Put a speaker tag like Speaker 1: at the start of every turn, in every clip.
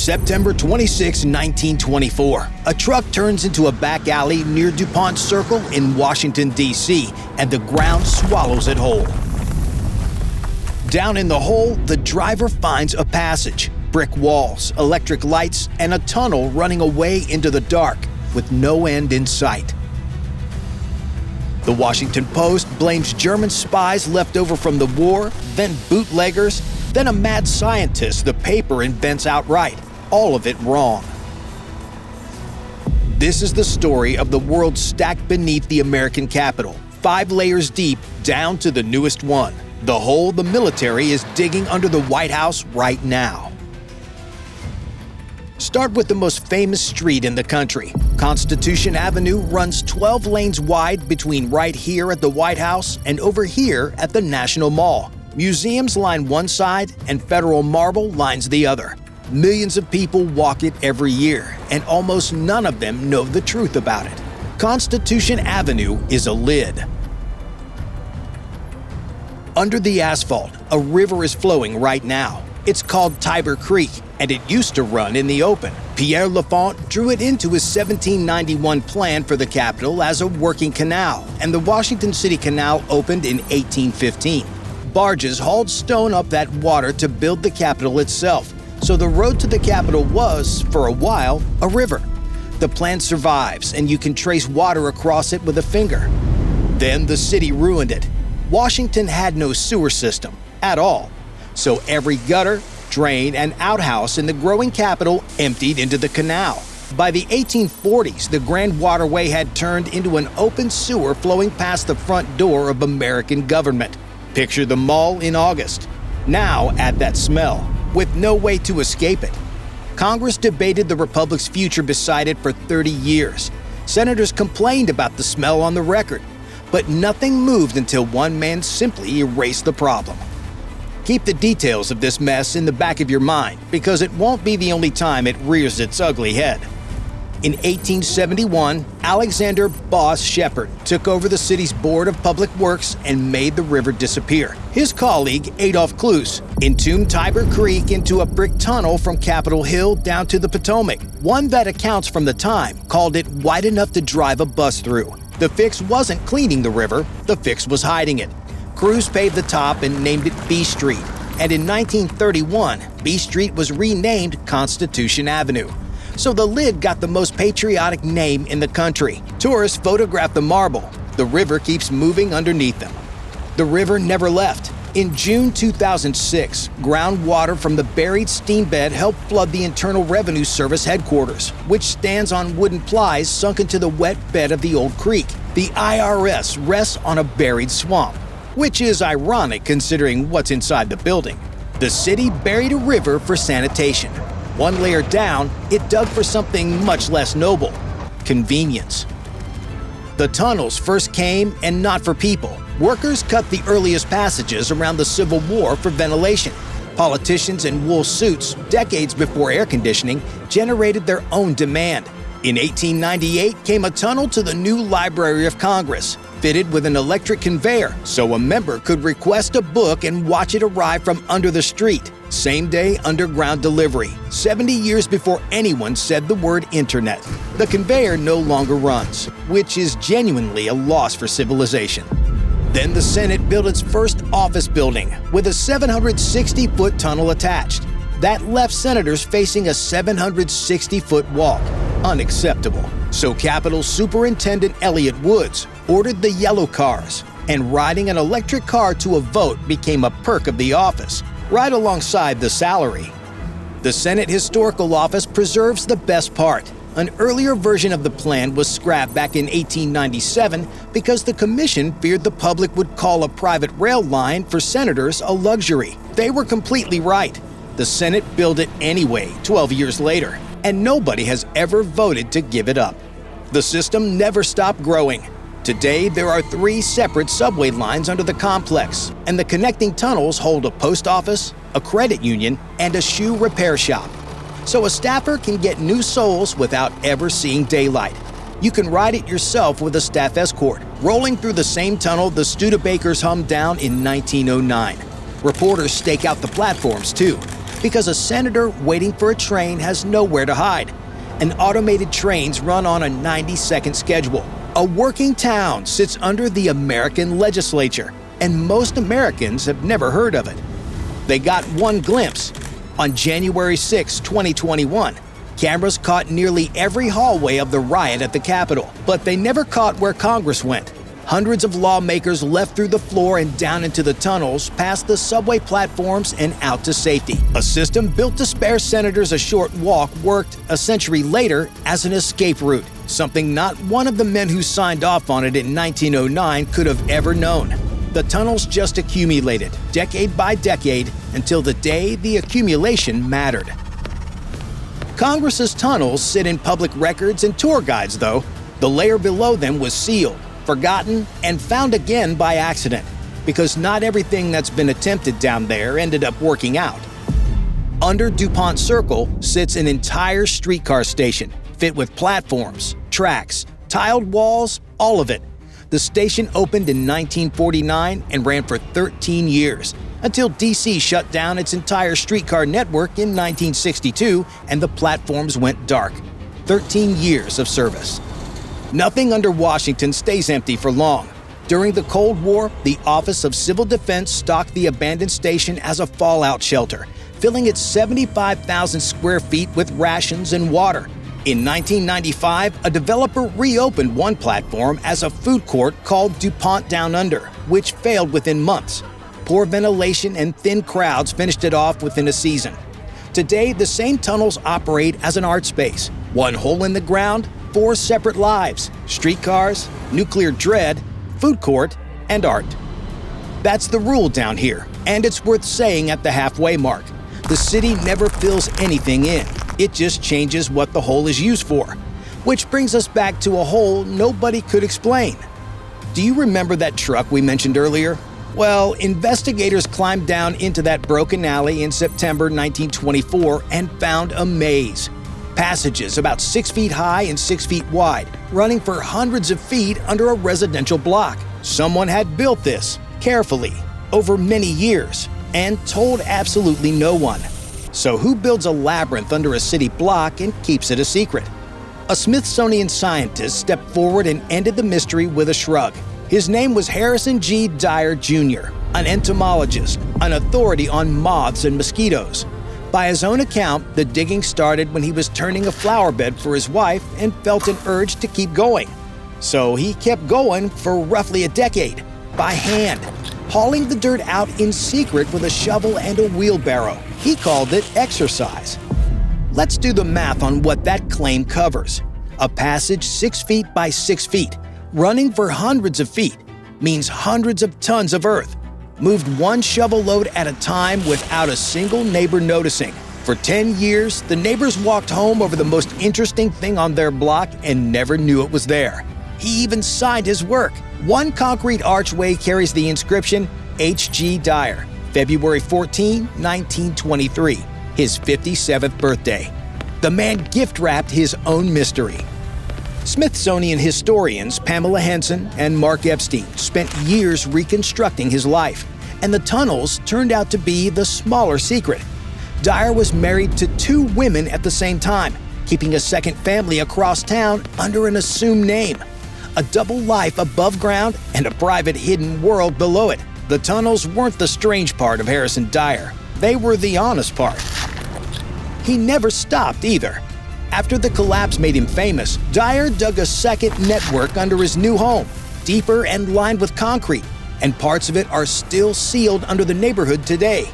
Speaker 1: September 26, 1924. A truck turns into a back alley near DuPont Circle in Washington, D.C., and the ground swallows it whole. Down in the hole, the driver finds a passage, brick walls, electric lights, and a tunnel running away into the dark with no end in sight. The Washington Post blames German spies left over from the war, then bootleggers, then a mad scientist the paper invents outright. All of it wrong. This is the story of the world stacked beneath the American Capitol, 5 layers deep down to the newest one, the hole the military is digging under the White House right now. Start with the most famous street in the country. Constitution Avenue runs 12 lanes wide between right here at the White House and over here at the National Mall. Museums line one side and Federal Marble lines the other. Millions of people walk it every year, and almost none of them know the truth about it. Constitution Avenue is a lid. Under the asphalt, a river is flowing right now. It's called Tiber Creek, and it used to run in the open. Pierre L'Enfant drew it into his 1791 plan for the Capitol as a working canal, and the Washington City Canal opened in 1815. Barges hauled stone up that water to build the Capitol itself, so the road to the Capitol was, for a while, a river. The plan survives, and you can trace water across it with a finger. Then the city ruined it. Washington had no sewer system at all, so every gutter, drain, and outhouse in the growing Capitol emptied into the canal. By the 1840s, the Grand Waterway had turned into an open sewer flowing past the front door of American government. Picture the mall in August. Now add that smell, with no way to escape it. Congress debated the Republic's future beside it for 30 years. Senators complained about the smell on the record, but nothing moved until one man simply erased the problem. Keep the details of this mess in the back of your mind, because it won't be the only time it rears its ugly head. In 1871, Alexander Boss Shepard took over the city's Board of Public Works and made the river disappear. His colleague, Adolph Cluse, entombed Tiber Creek into a brick tunnel from Capitol Hill down to the Potomac. One that accounts from the time called it wide enough to drive a bus through. The fix wasn't cleaning the river, the fix was hiding it. Crews paved the top and named it B Street, and in 1931, B Street was renamed Constitution Avenue. So the lid got the most patriotic name in the country. Tourists photograph the marble. The river keeps moving underneath them. The river never left. In June 2006, groundwater from the buried steam bed helped flood the Internal Revenue Service headquarters, which stands on wooden plies sunk into the wet bed of the old creek. The IRS rests on a buried swamp, which is ironic considering what's inside the building. The city buried a river for sanitation. One layer down, it dug for something much less noble: convenience. The tunnels first came, and not for people. Workers cut the earliest passages around the Civil War for ventilation. Politicians in wool suits, decades before air conditioning, generated their own demand. In 1898 came a tunnel to the new Library of Congress, fitted with an electric conveyor so a member could request a book and watch it arrive from under the street. Same-day underground delivery, 70 years before anyone said the word internet. The conveyor no longer runs, which is genuinely a loss for civilization. Then the Senate built its first office building with a 760-foot tunnel attached. That left senators facing a 760-foot walk. Unacceptable. So Capitol Superintendent Elliott Woods ordered the yellow cars, and riding an electric car to a vote became a perk of the office, right alongside the salary. The Senate Historical Office preserves the best part. An earlier version of the plan was scrapped back in 1897 because the commission feared the public would call a private rail line for senators a luxury. They were completely right. The Senate built it anyway 12 years later, and nobody has ever voted to give it up. The system never stopped growing. Today, there are 3 separate subway lines under the complex, and the connecting tunnels hold a post office, a credit union, and a shoe repair shop. So a staffer can get new souls without ever seeing daylight. You can ride it yourself with a staff escort, rolling through the same tunnel the Studebakers hummed down in 1909. Reporters stake out the platforms, too. because a senator waiting for a train has nowhere to hide. And automated trains run on a 90-second schedule. A working town sits under the American legislature, and most Americans have never heard of it. They got one glimpse. On January 6, 2021, cameras caught nearly every hallway of the riot at the Capitol, but they never caught where Congress went. Hundreds of lawmakers left through the floor and down into the tunnels, past the subway platforms and out to safety. A system built to spare senators a short walk worked a century later as an escape route, something not one of the men who signed off on it in 1909 could have ever known. The tunnels just accumulated, decade by decade, until the day the accumulation mattered. Congress's tunnels sit in public records and tour guides, though. The layer below them was sealed, forgotten, and found again by accident, because not everything that's been attempted down there ended up working out. Under DuPont Circle sits an entire streetcar station, fit with platforms, tracks, tiled walls, all of it. The station opened in 1949 and ran for 13 years, until D.C. shut down its entire streetcar network in 1962 and the platforms went dark. 13 years of service. Nothing under Washington stays empty for long. During the Cold War, the Office of Civil Defense stocked the abandoned station as a fallout shelter, filling its 75,000 square feet with rations and water. In 1995, a developer reopened one platform as a food court called DuPont Down Under, which failed within months. Poor ventilation and thin crowds finished it off within a season. Today, the same tunnels operate as an art space. One hole in the ground, 4 separate lives: streetcars, nuclear dread, food court, and art. That's the rule down here, and it's worth saying at the halfway mark. The city never fills anything in. It just changes what the hole is used for. Which brings us back to a hole nobody could explain. Do you remember that truck we mentioned earlier? Well, investigators climbed down into that broken alley in September 1924 and found a maze. Passages about 6 feet high and 6 feet wide, running for hundreds of feet under a residential block. Someone had built this, carefully, over many years, and told absolutely no one. So who builds a labyrinth under a city block and keeps it a secret? A Smithsonian scientist stepped forward and ended the mystery with a shrug. His name was Harrison G. Dyer Jr., an entomologist, an authority on moths and mosquitoes. By his own account, the digging started when he was turning a flower bed for his wife and felt an urge to keep going. So he kept going for roughly a decade, by hand, hauling the dirt out in secret with a shovel and a wheelbarrow. He called it exercise. Let's do the math on what that claim covers. A passage 6 feet by 6 feet, running for hundreds of feet, means hundreds of tons of earth, moved one shovel load at a time without a single neighbor noticing. For 10 years, the neighbors walked home over the most interesting thing on their block and never knew it was there. He even signed his work. One concrete archway carries the inscription H.G. Dyer, February 14, 1923, his 57th birthday. The man gift-wrapped his own mystery. Smithsonian historians Pamela Henson and Mark Epstein spent years reconstructing his life, and the tunnels turned out to be the smaller secret. Dyer was married to 2 women at the same time, keeping a second family across town under an assumed name. A double life above ground and a private hidden world below it. The tunnels weren't the strange part of Harrison Dyer. They were the honest part. He never stopped either. After the collapse made him famous, Dyer dug a second network under his new home, deeper and lined with concrete, and parts of it are still sealed under the neighborhood today.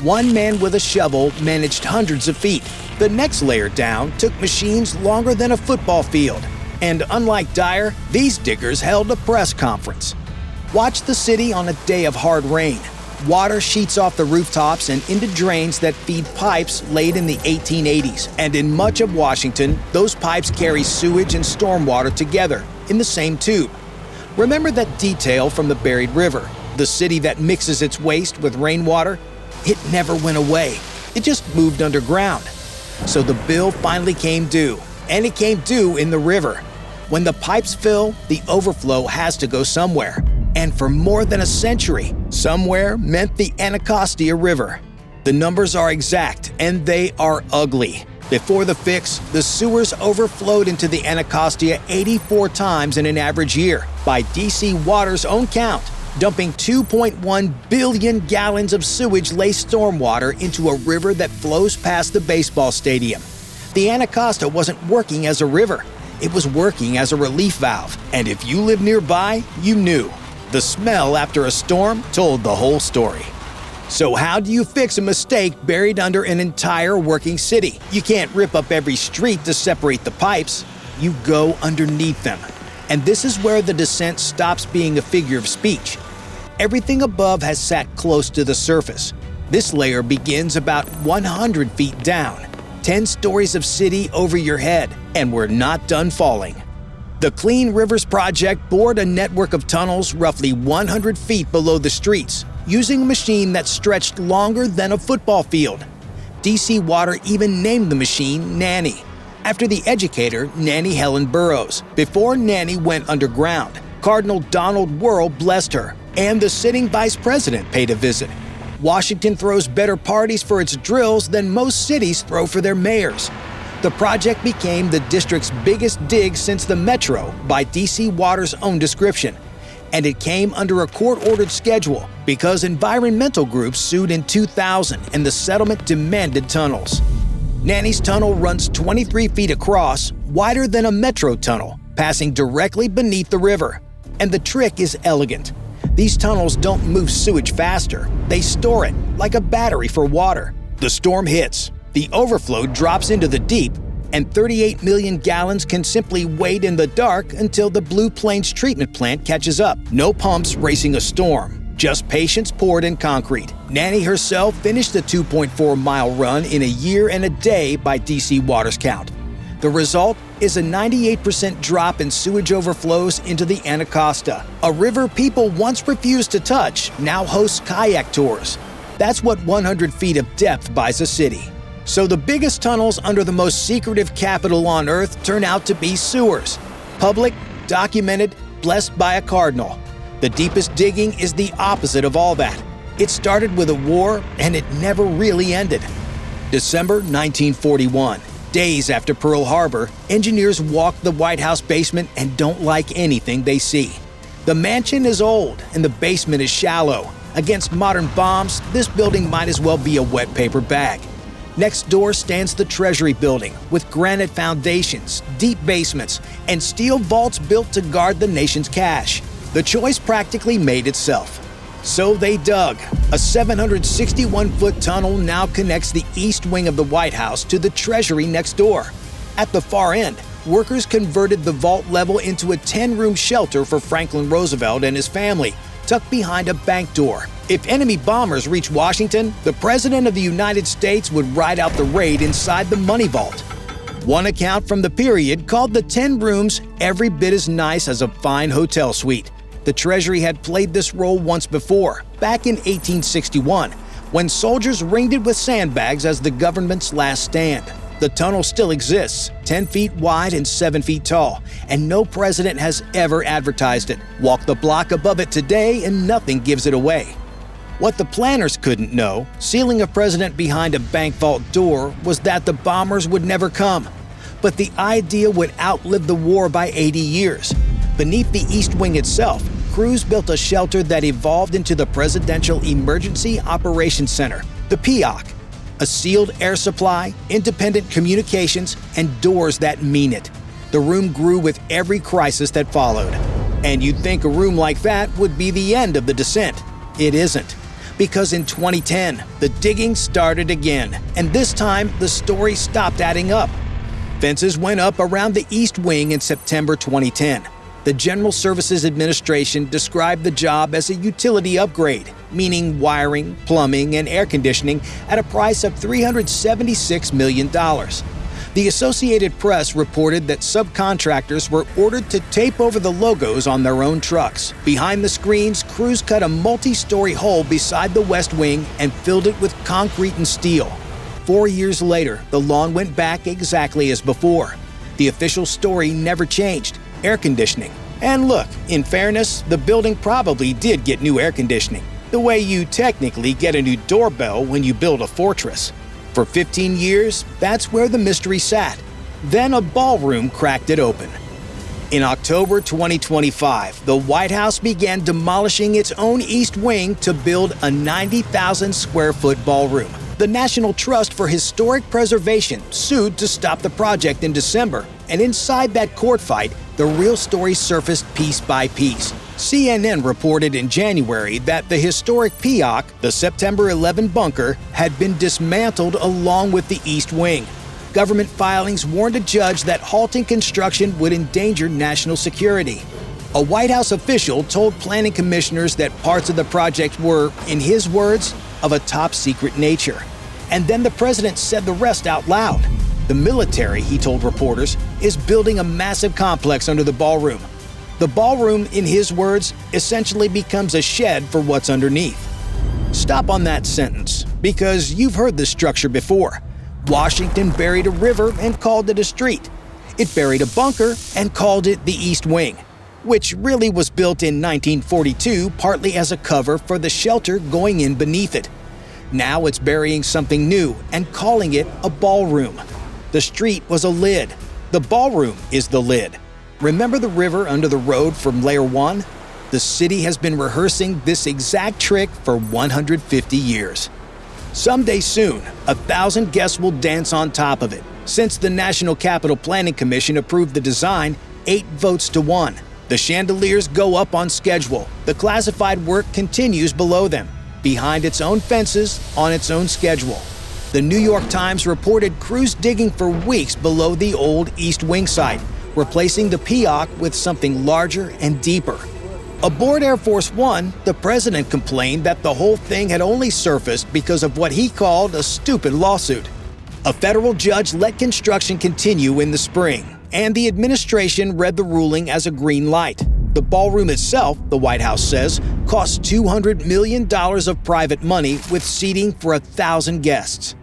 Speaker 1: One man with a shovel managed hundreds of feet. The next layer down took machines longer than a football field. And unlike Dyer, these diggers held a press conference. Watch the city on a day of hard rain. Water sheets off the rooftops and into drains that feed pipes laid in the 1880s. And in much of Washington, those pipes carry sewage and stormwater together in the same tube. Remember that detail from the buried river, the city that mixes its waste with rainwater? It never went away. It just moved underground. So the bill finally came due, and it came due in the river. When the pipes fill, the overflow has to go somewhere. And for more than a century, somewhere meant the Anacostia River. The numbers are exact, and they are ugly. Before the fix, the sewers overflowed into the Anacostia 84 times in an average year, by DC Water's own count, dumping 2.1 billion gallons of sewage-laced stormwater into a river that flows past the baseball stadium. The Anacostia wasn't working as a river. It was working as a relief valve, and if you lived nearby, you knew. The smell after a storm told the whole story. So how do you fix a mistake buried under an entire working city? You can't rip up every street to separate the pipes. You go underneath them. And this is where the descent stops being a figure of speech. Everything above has sat close to the surface. This layer begins about 100 feet down, 10 stories of city over your head, and we're not done falling. The Clean Rivers Project bored a network of tunnels roughly 100 feet below the streets, using a machine that stretched longer than a football field. DC Water even named the machine Nannie, after the educator Nannie Helen Burroughs. Before Nannie went underground, Cardinal Donald Wuerl blessed her, and the sitting vice president paid a visit. Washington throws better parties for its drills than most cities throw for their mayors. The project became the district's biggest dig since the Metro, by DC Water's own description. And it came under a court-ordered schedule because environmental groups sued in 2000 and the settlement demanded tunnels. Nannie's tunnel runs 23 feet across, wider than a metro tunnel, passing directly beneath the river. And the trick is elegant. These tunnels don't move sewage faster. They store it, like a battery for water. The storm hits, the overflow drops into the deep, and 38 million gallons can simply wait in the dark until the Blue Plains treatment plant catches up. No pumps racing a storm, just patience poured in concrete. Nannie herself finished the 2.4-mile run in a year and a day by DC Water's count. The result is a 98% drop in sewage overflows into the Anacostia. A river people once refused to touch now hosts kayak tours. That's what 100 feet of depth buys a city. So the biggest tunnels under the most secretive capital on Earth turn out to be sewers. Public, documented, blessed by a cardinal. The deepest digging is the opposite of all that. It started with a war, and it never really ended. December 1941. Days after Pearl Harbor, engineers walk the White House basement and don't like anything they see. The mansion is old, and the basement is shallow. Against modern bombs, this building might as well be a wet paper bag. Next door stands the Treasury Building, with granite foundations, deep basements, and steel vaults built to guard the nation's cash. The choice practically made itself. So they dug. A 761-foot tunnel now connects the east wing of the White House to the Treasury next door. At the far end, workers converted the vault level into a 10-room shelter for Franklin Roosevelt and his family, tucked behind a bank door. If enemy bombers reached Washington, the President of the United States would ride out the raid inside the money vault. One account from the period called the 10 rooms every bit as nice as a fine hotel suite. The Treasury had played this role once before, back in 1861, when soldiers ringed it with sandbags as the government's last stand. The tunnel still exists, 10 feet wide and 7 feet tall, and no president has ever advertised it. Walk the block above it today and nothing gives it away. What the planners couldn't know, sealing a president behind a bank vault door, was that the bombers would never come. But the idea would outlive the war by 80 years. Beneath the East Wing itself, crews built a shelter that evolved into the Presidential Emergency Operations Center, the PEOC. A sealed air supply, independent communications, and doors that mean it. The room grew with every crisis that followed. And you'd think a room like that would be the end of the descent. It isn't. Because in 2010, the digging started again, and this time the story stopped adding up. Fences went up around the East Wing in September 2010. The General Services Administration described the job as a utility upgrade, meaning wiring, plumbing, and air conditioning at a price of $376 million. The Associated Press reported that subcontractors were ordered to tape over the logos on their own trucks. Behind the screens, crews cut a multi-story hole beside the West Wing and filled it with concrete and steel. 4 years later, the lawn went back exactly as before. The official story never changed: air conditioning. And look, in fairness, the building probably did get new air conditioning. the way you technically get a new doorbell when you build a fortress. For 15 years, that's where the mystery sat. Then a ballroom cracked it open. In October 2025, the White House began demolishing its own East Wing to build a 90,000 square foot ballroom. The National Trust for Historic Preservation sued to stop the project in December, and inside that court fight, the real story surfaced piece by piece. CNN reported in January that the historic PIOC, the September 11 bunker, had been dismantled along with the East Wing. Government filings warned a judge that halting construction would endanger national security. A White House official told planning commissioners that parts of the project were, in his words, of a top-secret nature. And then the president said the rest out loud. The military, he told reporters, is building a massive complex under the ballroom. The ballroom, in his words, essentially becomes a shed for what's underneath. Stop on that sentence, because you've heard this structure before. Washington buried a river and called it a street. It buried a bunker and called it the East Wing, which really was built in 1942 partly as a cover for the shelter going in beneath it. Now it's burying something new and calling it a ballroom. The street was a lid. The ballroom is the lid. Remember the river under the road from Layer 1? The city has been rehearsing this exact trick for 150 years. Someday soon, 1,000 guests will dance on top of it. Since the National Capital Planning Commission approved the design, 8 votes to 1. The chandeliers go up on schedule. The classified work continues below them, behind its own fences, on its own schedule. The New York Times reported crews digging for weeks below the old East Wing site, replacing the PIOC with something larger and deeper. Aboard Air Force One, the president complained that the whole thing had only surfaced because of what he called a stupid lawsuit. A federal judge let construction continue in the spring, and the administration read the ruling as a green light. The ballroom itself, the White House says, cost $200 million of private money with seating for 1,000 guests.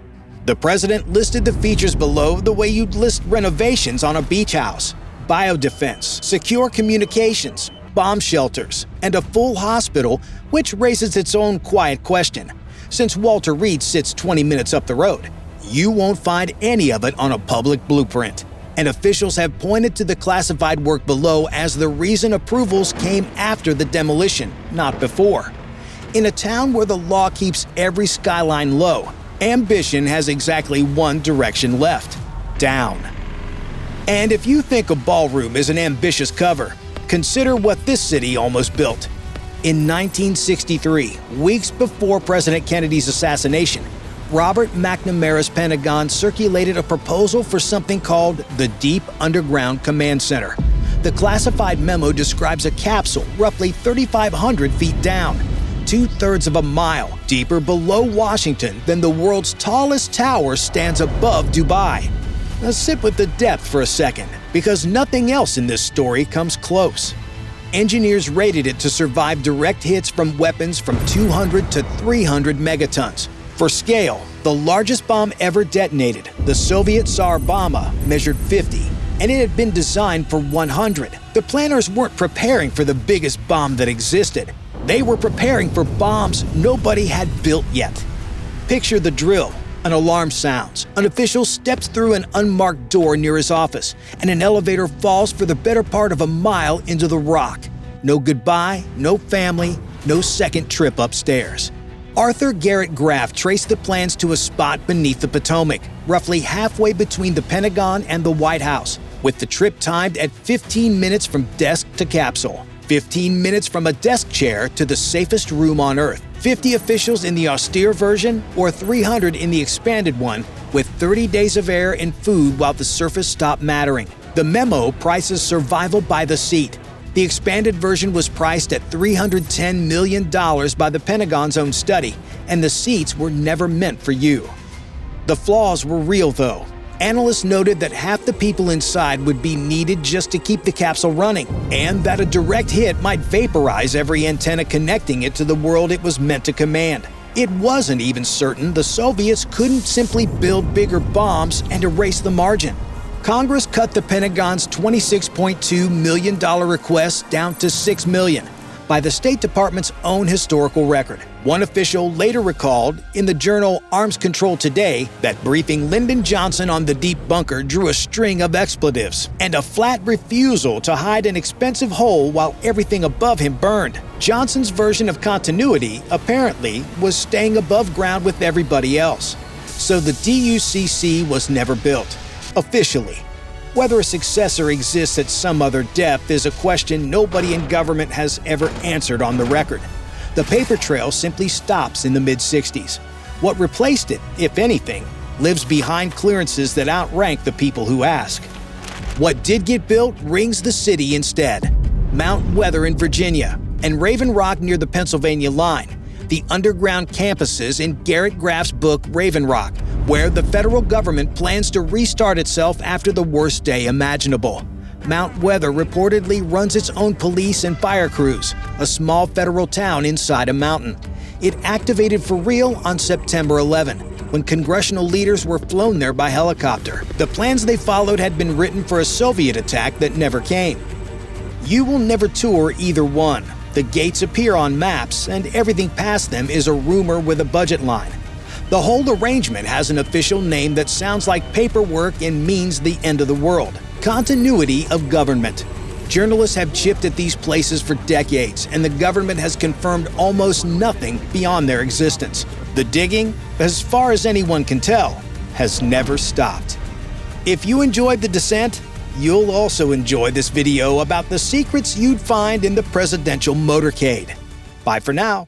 Speaker 1: The president listed the features below the way you'd list renovations on a beach house: biodefense, secure communications, bomb shelters, and a full hospital, which raises its own quiet question. Since Walter Reed sits 20 minutes up the road, you won't find any of it on a public blueprint. And officials have pointed to the classified work below as the reason approvals came after the demolition, not before. In a town where the law keeps every skyline low, ambition has exactly one direction left: down. And if you think a ballroom is an ambitious cover, consider what this city almost built. In 1963, weeks before President Kennedy's assassination, Robert McNamara's Pentagon circulated a proposal for something called the Deep Underground Command Center. The classified memo describes a capsule roughly 3,500 feet down, 2/3 of a mile deeper below Washington than the world's tallest tower stands above Dubai. Now sit with the depth for a second, because nothing else in this story comes close. Engineers rated it to survive direct hits from weapons from 200 to 300 megatons. For scale, the largest bomb ever detonated, the Soviet Tsar Bomba, measured 50, and it had been designed for 100. The planners weren't preparing for the biggest bomb that existed. They were preparing for bombs nobody had built yet. Picture the drill. An alarm sounds. An official steps through an unmarked door near his office, and an elevator falls for the better part of a mile into the rock. No goodbye, no family, no second trip upstairs. Arthur Garrett Graff traced the plans to a spot beneath the Potomac, roughly halfway between the Pentagon and the White House, with the trip timed at 15 minutes from desk to capsule, 15 minutes from a desk chair to the safest room on Earth, 50 officials in the austere version or 300 in the expanded one, with 30 days of air and food while the surface stopped mattering. The memo prices survival by the seat. The expanded version was priced at $310 million by the Pentagon's own study, and the seats were never meant for you. The flaws were real, though. Analysts noted that half the people inside would be needed just to keep the capsule running, and that a direct hit might vaporize every antenna connecting it to the world it was meant to command. It wasn't even certain the Soviets couldn't simply build bigger bombs and erase the margin. Congress cut the Pentagon's $26.2 million request down to $6 million by the State Department's own historical record. One official later recalled in the journal Arms Control Today that briefing Lyndon Johnson on the deep bunker drew a string of expletives and a flat refusal to hide an expensive hole while everything above him burned. Johnson's version of continuity, apparently, was staying above ground with everybody else. So the DUCC was never built, officially. Whether a successor exists at some other depth is a question nobody in government has ever answered on the record. The paper trail simply stops in the mid-60s. What replaced it, if anything, lives behind clearances that outrank the people who ask. What did get built rings the city instead: Mount Weather in Virginia and Raven Rock near the Pennsylvania line, the underground campuses in Garrett Graff's book Raven Rock, where the federal government plans to restart itself after the worst day imaginable. Mount Weather reportedly runs its own police and fire crews, a small federal town inside a mountain. It activated for real on September 11, when congressional leaders were flown there by helicopter. The plans they followed had been written for a Soviet attack that never came. You will never tour either one. The gates appear on maps, and everything past them is a rumor with a budget line. The whole arrangement has an official name that sounds like paperwork and means the end of the world: continuity of government. Journalists have chipped at these places for decades, and the government has confirmed almost nothing beyond their existence. The digging, as far as anyone can tell, has never stopped. If you enjoyed The Descent, you'll also enjoy this video about the secrets you'd find in the presidential motorcade. Bye for now.